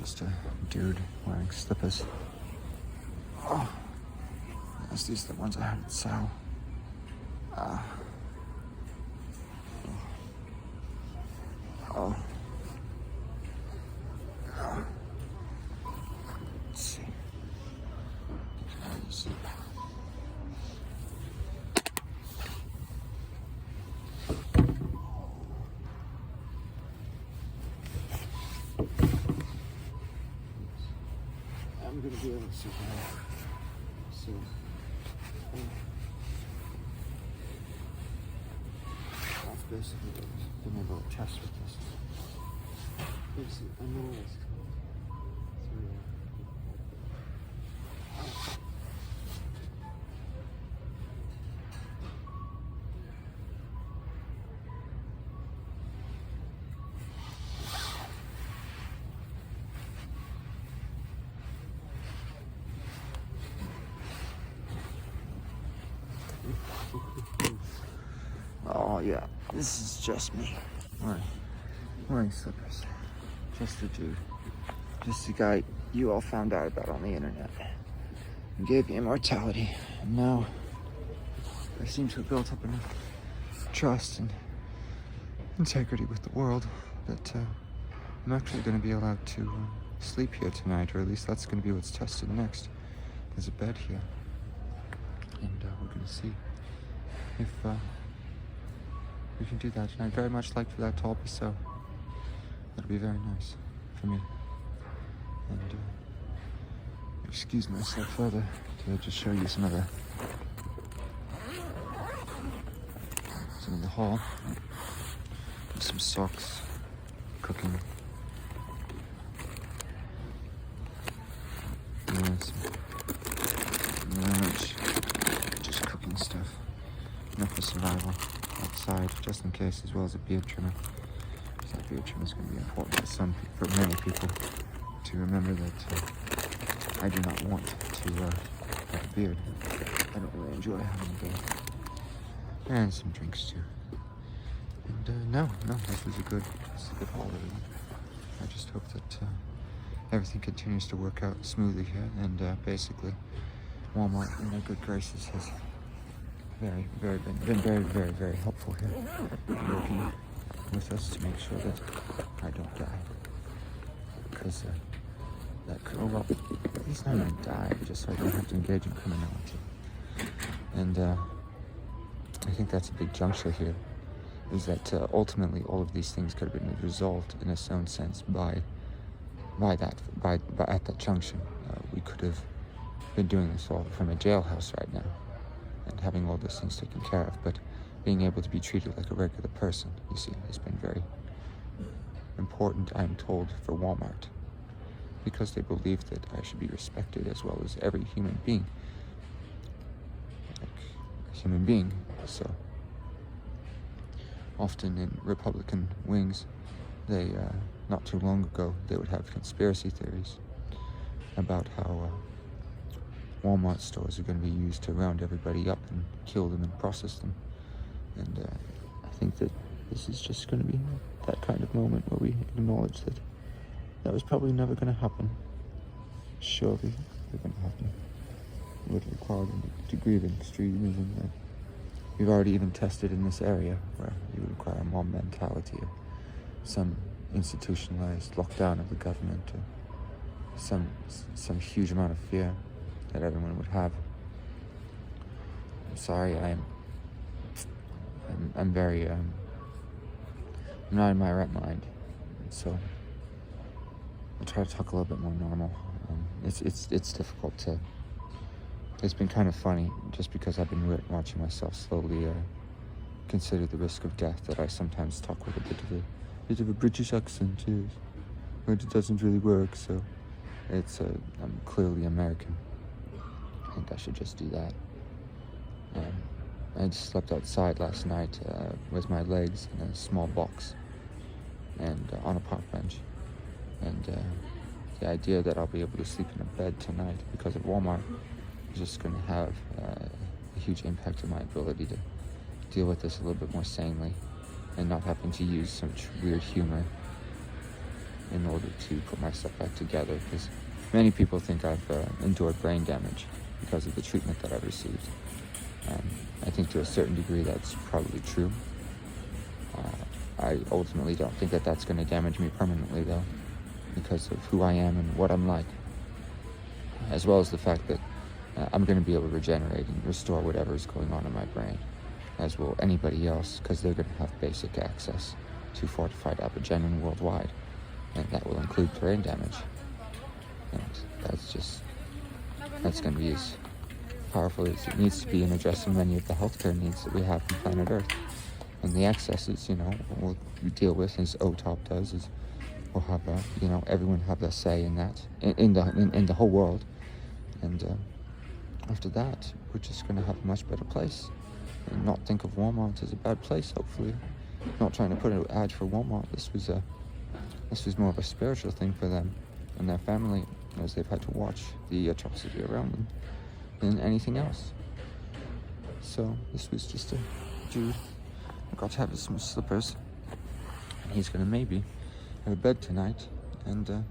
just a dude wearing slippers. Oh, yes, these are the ones I had at Sal. Oh. Let's see. I'm gonna be able to survive. So, that's basically what I've been able to test with this. Basically, I know what it's called. So, oh yeah, this is just me. Wearing slippers. Just a dude. Just a guy you all found out about on the internet. And gave me immortality. And now I seem to have built up enough trust and integrity with the world that I'm actually going to be allowed to sleep here tonight, or at least that's going to be what's tested next. There's a bed here. And we're going to see if we can do that. And I'd very much like for that to all be so. That'll be very nice for me. And excuse myself further to just show you some of the haul. Some socks, cooking. Yeah, just cooking stuff. Enough for survival outside, just in case, as well as a beard trimmer. That beard trimmer is going to be important for many people to remember that I do not want to have a beard. I don't really enjoy having a beard. And some drinks too. And no, this was a good haul. I just hope that everything continues to work out smoothly here, and basically Walmart, in their good graces, has been very helpful here, working with us to make sure that I don't die. Because well, he's not gonna die, just so I don't have to engage in criminality. And I think that's a big juncture here, is that ultimately all of these things could have been resolved in a own sense by at that junction. We could have been doing this all from a jailhouse right now and having all those things taken care of, but being able to be treated like a regular person, you see, has been very important, I'm told, for Walmart, because they believe that I should be respected as well as every human being. So often in Republican wings, they not too long ago, they would have conspiracy theories about how Walmart stores are going to be used to round everybody up and kill them and process them. And I think that this is just going to be that kind of moment where we acknowledge that was probably never going to happen. Surely they're going to happen. It would require a degree of extremism that we've already even tested in this area, where you would require a mob mentality or some institutionalized lockdown of the government, or some huge amount of fear that everyone would have. I'm sorry, I'm very I'm not in my right mind, so I'll try to talk a little bit more normal. It's difficult to. It's been kind of funny, just because I've been watching myself slowly consider the risk of death, that I sometimes talk with a bit of a British accent, but it doesn't really work. So I'm clearly American. I think I should just do that. I just slept outside last night with my legs in a small box and on a park bench. And the idea that I'll be able to sleep in a bed tonight because of Walmart is just going to have a huge impact on my ability to deal with this a little bit more sanely and not having to use such weird humor in order to put myself back together, because many people think I've endured brain damage because of the treatment that I've received. I think to a certain degree that's probably true. I ultimately don't think that that's going to damage me permanently, though, because of who I am and what I'm like, as well as the fact that I'm going to be able to regenerate and restore whatever is going on in my brain, as will anybody else, because they're going to have basic access to fortified apigenin worldwide, and that will include brain damage. And that's going to be as powerful as it needs to be in addressing many of the healthcare needs that we have on planet Earth. And the excesses, we'll deal with, as OTOP does, is we'll have, everyone have their say in that, in the whole world. And after that, we're just going to have a much better place. And not think of Walmart as a bad place, hopefully. Not trying to put an ad for Walmart. This was more of a spiritual thing for them and their family, as they've had to watch the atrocity around them than anything else. So this was just a dude. I got to have some slippers. He's gonna maybe have a bed tonight. And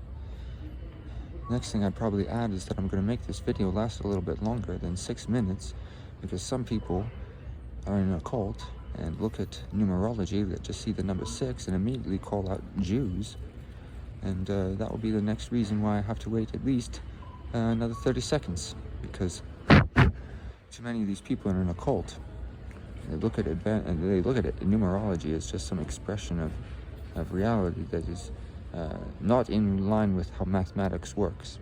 next thing I'd probably add is that I'm gonna make this video last a little bit longer than 6 minutes, because some people are in a cult and look at numerology that just see the number 6 and immediately call out Jews. And that will be the next reason why I have to wait at least another 30 seconds, because too many of these people are in a cult. They look at it, numerology as just some expression of reality that is not in line with how mathematics works.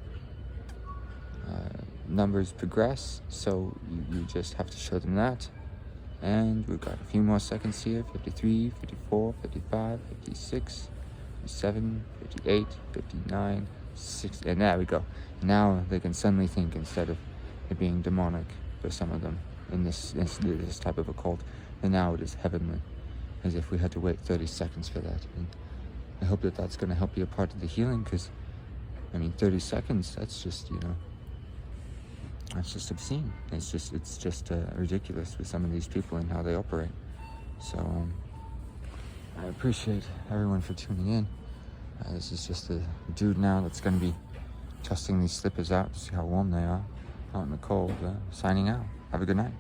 Numbers progress, so you just have to show them that. And we've got a few more seconds here: 53, 54, 55, 56, 57, 58, 59, 60, and there we go. Now they can suddenly think, instead of it being demonic for some of them in this type of a cult, and now it is heavenly, as if we had to wait 30 seconds for that. And I hope that that's going to help be a part of the healing, because 30 seconds, that's just that's just obscene. It's just ridiculous with some of these people and how they operate. So I appreciate everyone for tuning in. This is just a dude now that's going to be testing these slippers out to see how warm they are out in the cold. Signing out. Have a good night.